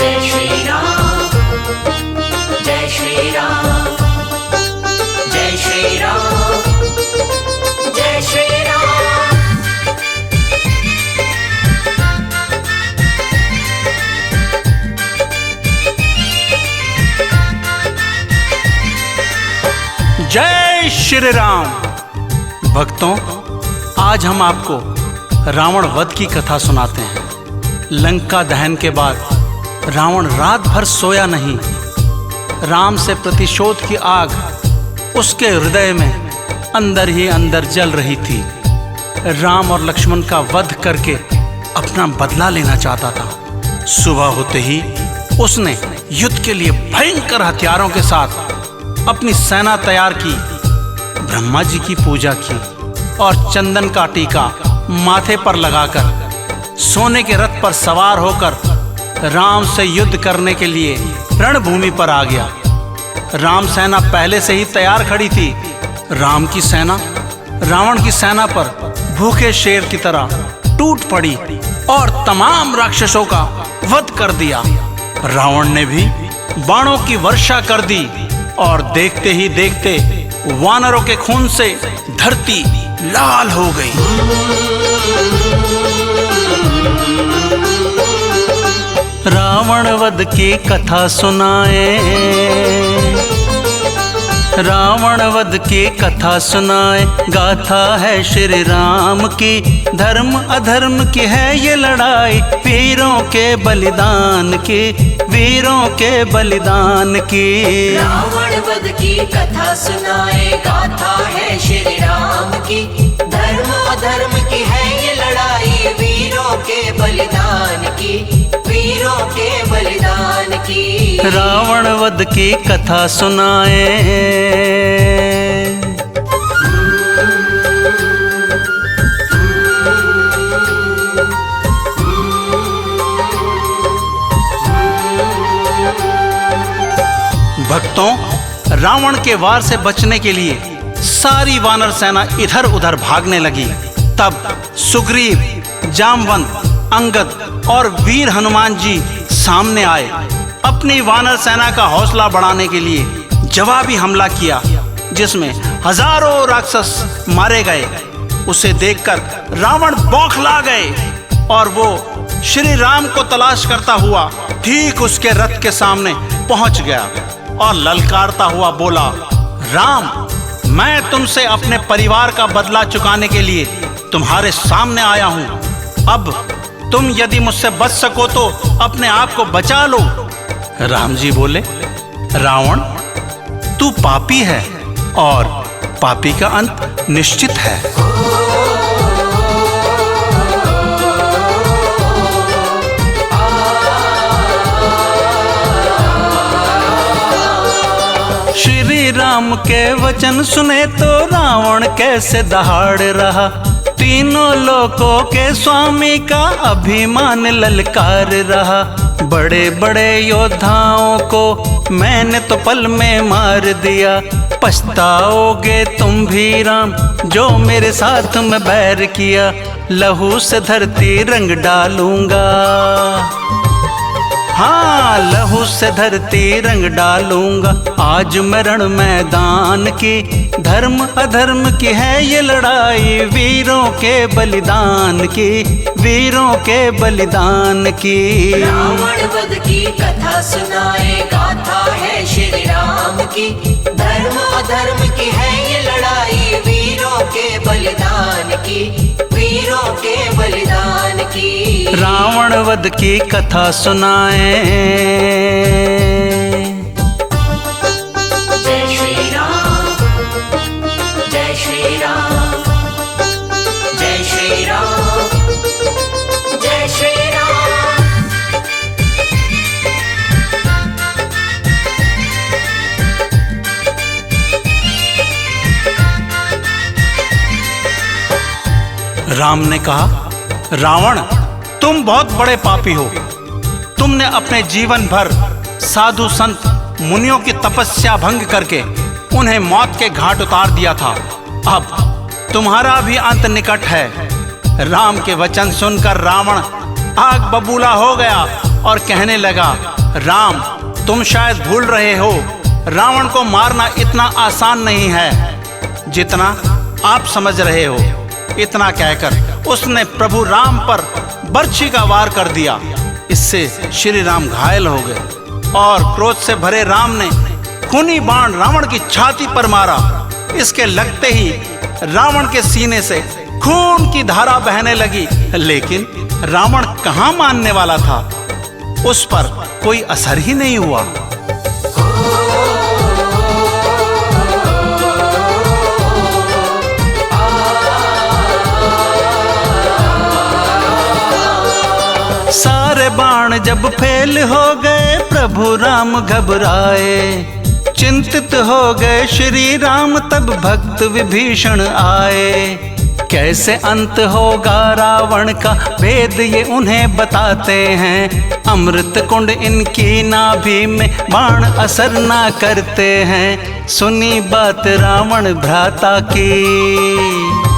जय श्री राम, जय श्री राम, जय श्री राम, जय श्री राम। जय श्री राम। भक्तों, आज हम आपको रावण वध की कथा सुनाते हैं। लंका दहन के बाद रावण रात भर सोया नहीं। राम से प्रतिशोध की आग उसके हृदय में अंदर ही अंदर जल रही थी। राम और लक्ष्मण का वध करके अपना बदला लेना चाहता था। सुबह होते ही उसने युद्ध के लिए भयंकर हथियारों के साथ अपनी सेना तैयार की, ब्रह्मा जी की पूजा की और चंदन का टीका माथे पर लगाकर सोने के रथ पर सवार होकर राम से युद्ध करने के लिए रणभूमि पर आ गया। राम सेना पहले से ही तैयार खड़ी थी। राम की सेना रावण की सेना पर भूखे शेर की तरह टूट पड़ी और तमाम राक्षसों का वध कर दिया। रावण ने भी बाणों की वर्षा कर दी और देखते ही देखते वानरों के खून से धरती लाल हो गई। रावण वध की कथा सुनाए, रावण वध की कथा सुनाए। गाथा है श्री राम की, धर्म अधर्म की है ये लड़ाई। वीरों के बलिदान की, वीरों के बलिदान की। रावण वध की कथा सुनाए, गाथा है श्री राम की। धर्म अधर्म की है ये लड़ाई, वीरों के बलिदान की, वीरों के बलिदान की। रावण वध की कथा सुनाए। भक्तों, रावण के वार से बचने के लिए सारी वानर सेना इधर उधर भागने लगी। तब सुग्रीव, जामवंत, अंगद और वीर हनुमान जी सामने आए। अपनी वानर सेना का हौसला बढ़ाने के लिए जवाबी हमला किया, जिसमें हजारों राक्षस मारे गए। उसे देखकर रावण बौखला गए और वो श्री राम को तलाश करता हुआ ठीक उसके रथ के सामने पहुंच गया और ललकारता हुआ बोला, राम, मैं तुमसे अपने परिवार का बदला चुकाने के लिए तुम्हारे सामने आया हूं। अब तुम यदि मुझसे बच सको तो अपने आप को बचा लो। राम जी बोले, रावण, तू पापी है और पापी का अंत निश्चित है। श्री राम के वचन सुने तो रावण कैसे दहाड़ रहा। तीनों लोकों के स्वामी का अभिमान ललकार रहा। बड़े बड़े योद्धाओं को मैंने तो पल में मार दिया। पछताओगे तुम भी राम, जो मेरे साथ में बैर किया। लहू से धरती रंग डालूंगा, हाँ, लहू से धरती रंग डालूंगा। आज मैं रण मैदान की, धर्म अधर्म की है ये लड़ाई। वीरों के बलिदान की, वीरों के बलिदान की। रावण वध की कथा सुनाए, गाथा है श्री राम की। धर्म अधर्म की है ये लड़ाई, वीरों के बलिदान की, वीरों के बलिदान की। रावण वध की कथा सुनाए। जय श्री राम, जय श्री राम, जय श्री राम, जय श्री राम। राम ने कहा, रावण, तुम बहुत बड़े पापी हो। तुमने अपने जीवन भर साधु संत मुनियों की तपस्या भंग करके उन्हें मौत के घाट उतार दिया था। अब तुम्हारा भी अंत निकट है। राम के वचन सुनकर रावण आग बबूला हो गया और कहने लगा, राम तुम शायद भूल रहे हो, रावण को मारना इतना आसान नहीं है जितना आप समझ रहे हो। इतना कहकर उसने प्रभु राम पर बर्छी का वार कर दिया। इससे श्री राम घायल हो गए और क्रोध से भरे राम ने खूनी बाण रावण की छाती पर मारा। इसके लगते ही रावण के सीने से खून की धारा बहने लगी, लेकिन रावण कहाँ मानने वाला था, उस पर कोई असर ही नहीं हुआ। सारे बाण जब फेल हो गए, प्रभु राम घबराए, चिंतित हो गए श्री राम, तब भक्त विभीषण आए। कैसे अंत होगा रावण का भेद ये उन्हें बताते हैं, अमृत कुंड इनकी नाभि में बाण असर ना करते हैं। सुनी बात रावण भ्राता की,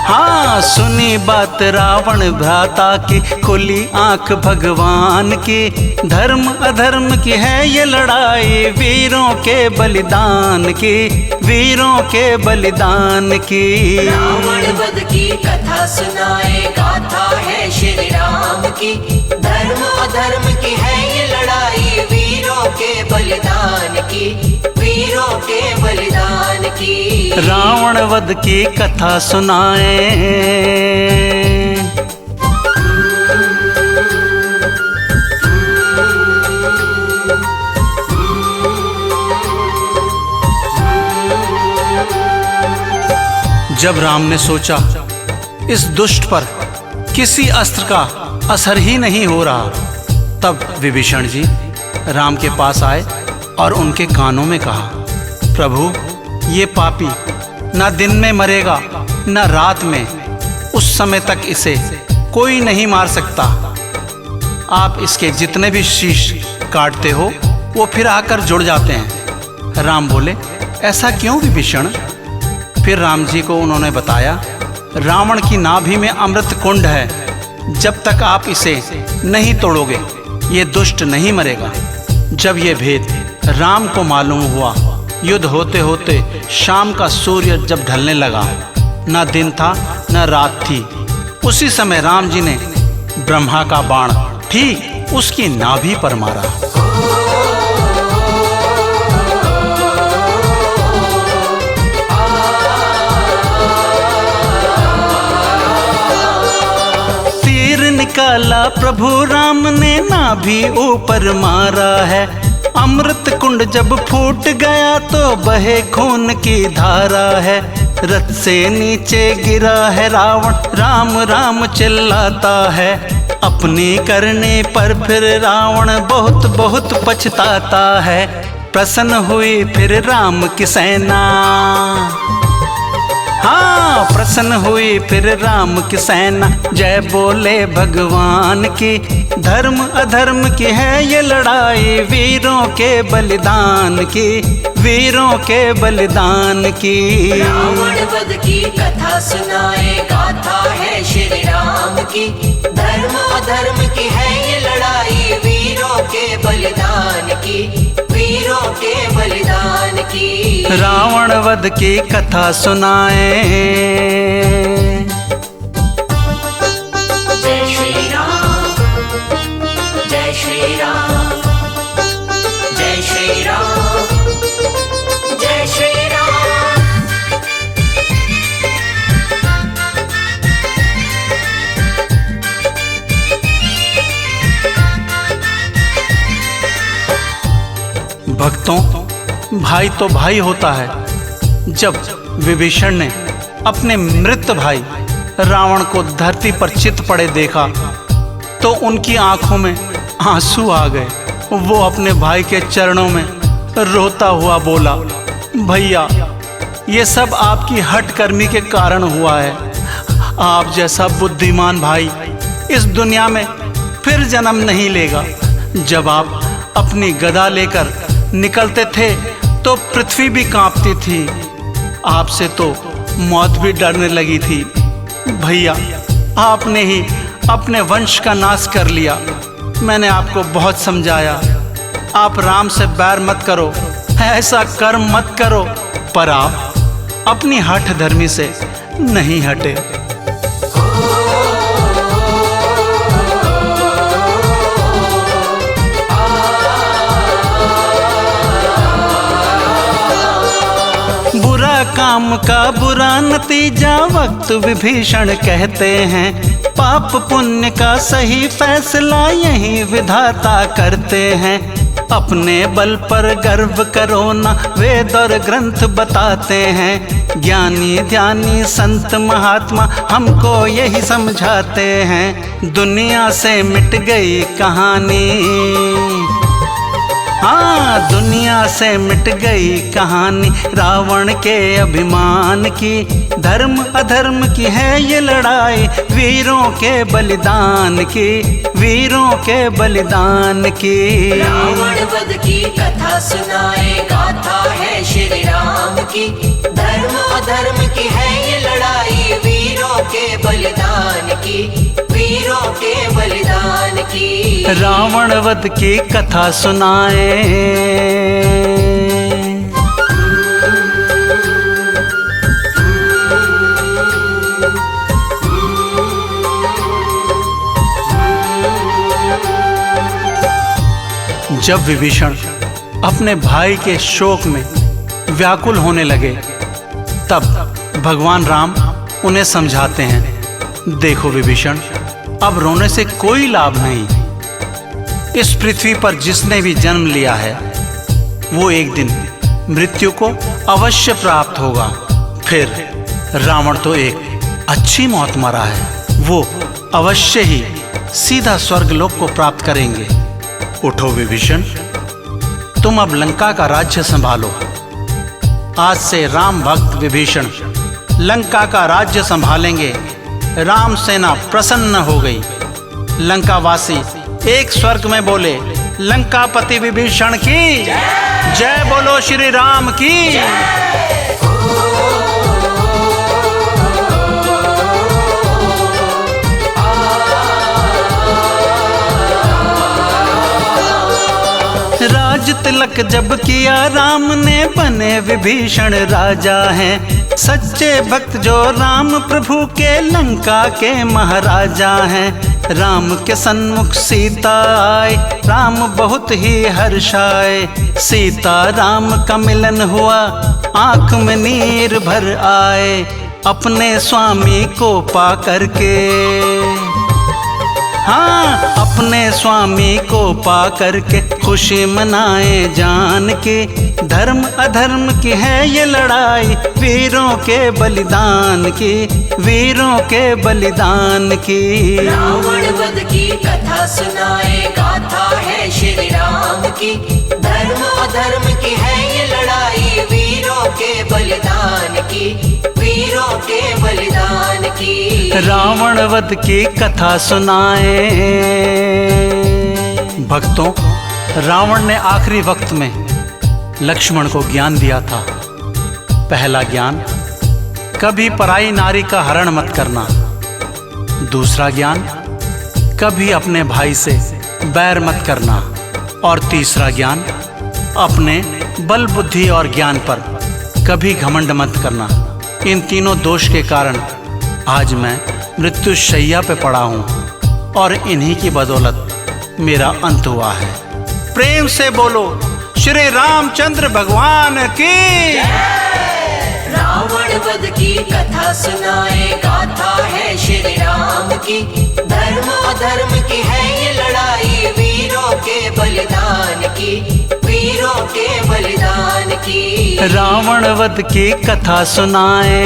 हाँ सुनी बात रावण भ्राता की, खुली आंख भगवान की। धर्म अधर्म की है ये लड़ाई, वीरों के बलिदान की, वीरों के बलिदान की। रावण वध की कथा सुनाए, गाथा है श्री राम की। धर्म अधर्म की है ये लड़ाई, वीरों के बलिदान की, वीरों के बलिदान की। रावण वध की कथा सुनाए। जब राम ने सोचा इस दुष्ट पर किसी अस्त्र का असर ही नहीं हो रहा, तब विभीषण जी राम के पास आए और उनके कानों में कहा, प्रभु ये पापी ना दिन में मरेगा ना रात में, उस समय तक इसे कोई नहीं मार सकता। आप इसके जितने भी शीश काटते हो वो फिर आकर जुड़ जाते हैं। राम बोले, ऐसा क्यों विभीषण? फिर राम जी को उन्होंने बताया, रावण की नाभि में अमृत कुंड है, जब तक आप इसे नहीं तोड़ोगे ये दुष्ट नहीं मरेगा। जब ये भेद राम को मालूम हुआ, युद्ध होते होते शाम का सूर्य जब ढलने लगा, न दिन था न रात थी, उसी समय राम जी ने ब्रह्मा का बाण ठीक उसकी नाभि पर मारा। तीर निकाला प्रभु राम ने, नाभि ऊपर मारा है। अमृत कुंड जब फूट गया तो बहे खून की धारा है। रथ से नीचे गिरा है रावण, राम राम चिल्लाता है। अपनी करने पर फिर रावण बहुत बहुत पछताता है। प्रसन्न हुई फिर राम की सेना, हाँ प्रसन्न हुई फिर राम की सेना। जय बोले भगवान की, धर्म अधर्म की है ये लड़ाई, वीरों के बलिदान की, वीरों के बलिदान की। रावण वध की कथा सुनाए, गाथा है श्री राम की। धर्म अधर्म की है ये लड़ाई, वीरों के बलिदान की, वीरों के बलिदान की। रावण वध की कथा सुनाए। जय श्री राम, जय श्री राम, जय श्री राम, जय श्री राम। भक्तों, भाई तो भाई होता है। जब विभीषण ने अपने मृत भाई रावण को धरती पर चित पड़े देखा तो उनकी आंखों में आंसू आ गए। वो अपने भाई के चरणों में रोता हुआ बोला, भैया ये सब आपकी हठकर्मी के कारण हुआ है। आप जैसा बुद्धिमान भाई इस दुनिया में फिर जन्म नहीं लेगा। जब आप अपनी गदा लेकर निकलते थे तो पृथ्वी भी कांपती थी, आपसे तो मौत भी डरने लगी थी। भैया आपने ही अपने वंश का नाश कर लिया। मैंने आपको बहुत समझाया, आप राम से बैर मत करो, ऐसा कर्म मत करो, पर आप अपनी हठ धर्मी से नहीं हटे। बुरा काम का बुरा नतीजा वक्त विभीषण कहते हैं, पाप पुण्य का सही फैसला यही विधाता करते हैं। अपने बल पर गर्व करो ना, वेद और ग्रंथ बताते हैं। ज्ञानी ध्यानी संत महात्मा हमको यही समझाते हैं। दुनिया से मिट गई कहानी, हाँ दुनिया से मिट गई कहानी रावण के अभिमान की। धर्म अधर्म की है ये लड़ाई, वीरों के बलिदान की, वीरों के बलिदान की। रावण वध की कथा सुनाए गाथा है श्री राम की। धर्म अधर्म की है ये लड़ाई, वीरों के बलिदान की, वीरों के बलिदान की। रावण वध की कथा सुनाए। जब विभीषण अपने भाई के शोक में व्याकुल होने लगे, तब भगवान राम उन्हें समझाते हैं, देखो विभीषण, अब रोने से कोई लाभ नहीं। इस पृथ्वी पर जिसने भी जन्म लिया है वो एक दिन मृत्यु को अवश्य प्राप्त होगा। फिर रावण तो एक अच्छी मौत मरा है, वो अवश्य ही सीधा स्वर्गलोक को प्राप्त करेंगे। उठो विभीषण, तुम अब लंका का राज्य संभालो। आज से राम भक्त विभीषण लंका का राज्य संभालेंगे। राम सेना प्रसन्न हो गई। लंकावासी एक स्वर्ग में बोले, लंकापति विभीषण की जय बोलो, श्री राम की। राज तिलक जब किया राम ने, बने विभीषण राजा हैं। सच्चे भक्त जो राम प्रभु के, लंका के महाराजा हैं। राम के सन्मुख सीता आए, राम बहुत ही हर्षाए। सीता राम का मिलन हुआ, आंख में नीर भर आए। अपने स्वामी को पा करके, हाँ अपने स्वामी को पा करके खुशी मनाए जान के। धर्म अधर्म की है ये लड़ाई, वीरों के बलिदान की, वीरों के बलिदान की। रावण वध की कथा सुनाए गाथा है श्री राम की। धर्म अधर्म की है ये लड़ाई, वीरों के बलिदान की, वीरों के बलिदान की। रावण वध की कथा सुनाए। भक्तों, रावण ने आखिरी वक्त में लक्ष्मण को ज्ञान दिया था। पहला ज्ञान, कभी पराई नारी का हरण मत करना। दूसरा ज्ञान, कभी अपने भाई से बैर मत करना। और तीसरा ज्ञान, अपने बल बुद्धि और ज्ञान पर कभी घमंड मत करना। इन तीनों दोष के कारण आज मैं मृत्युशैया पे पड़ा हूँ और इन्हीं की बदौलत मेरा अंत हुआ है। प्रेम से बोलो श्री रामचंद्र भगवान की। रावण वध की कथा सुनाए गाथा है श्री राम की। धर्म अधर्म की है ये लड़ाई, वीरों के बलिदान की, वीरों के बलिदान की। रावण वध की कथा सुनाए।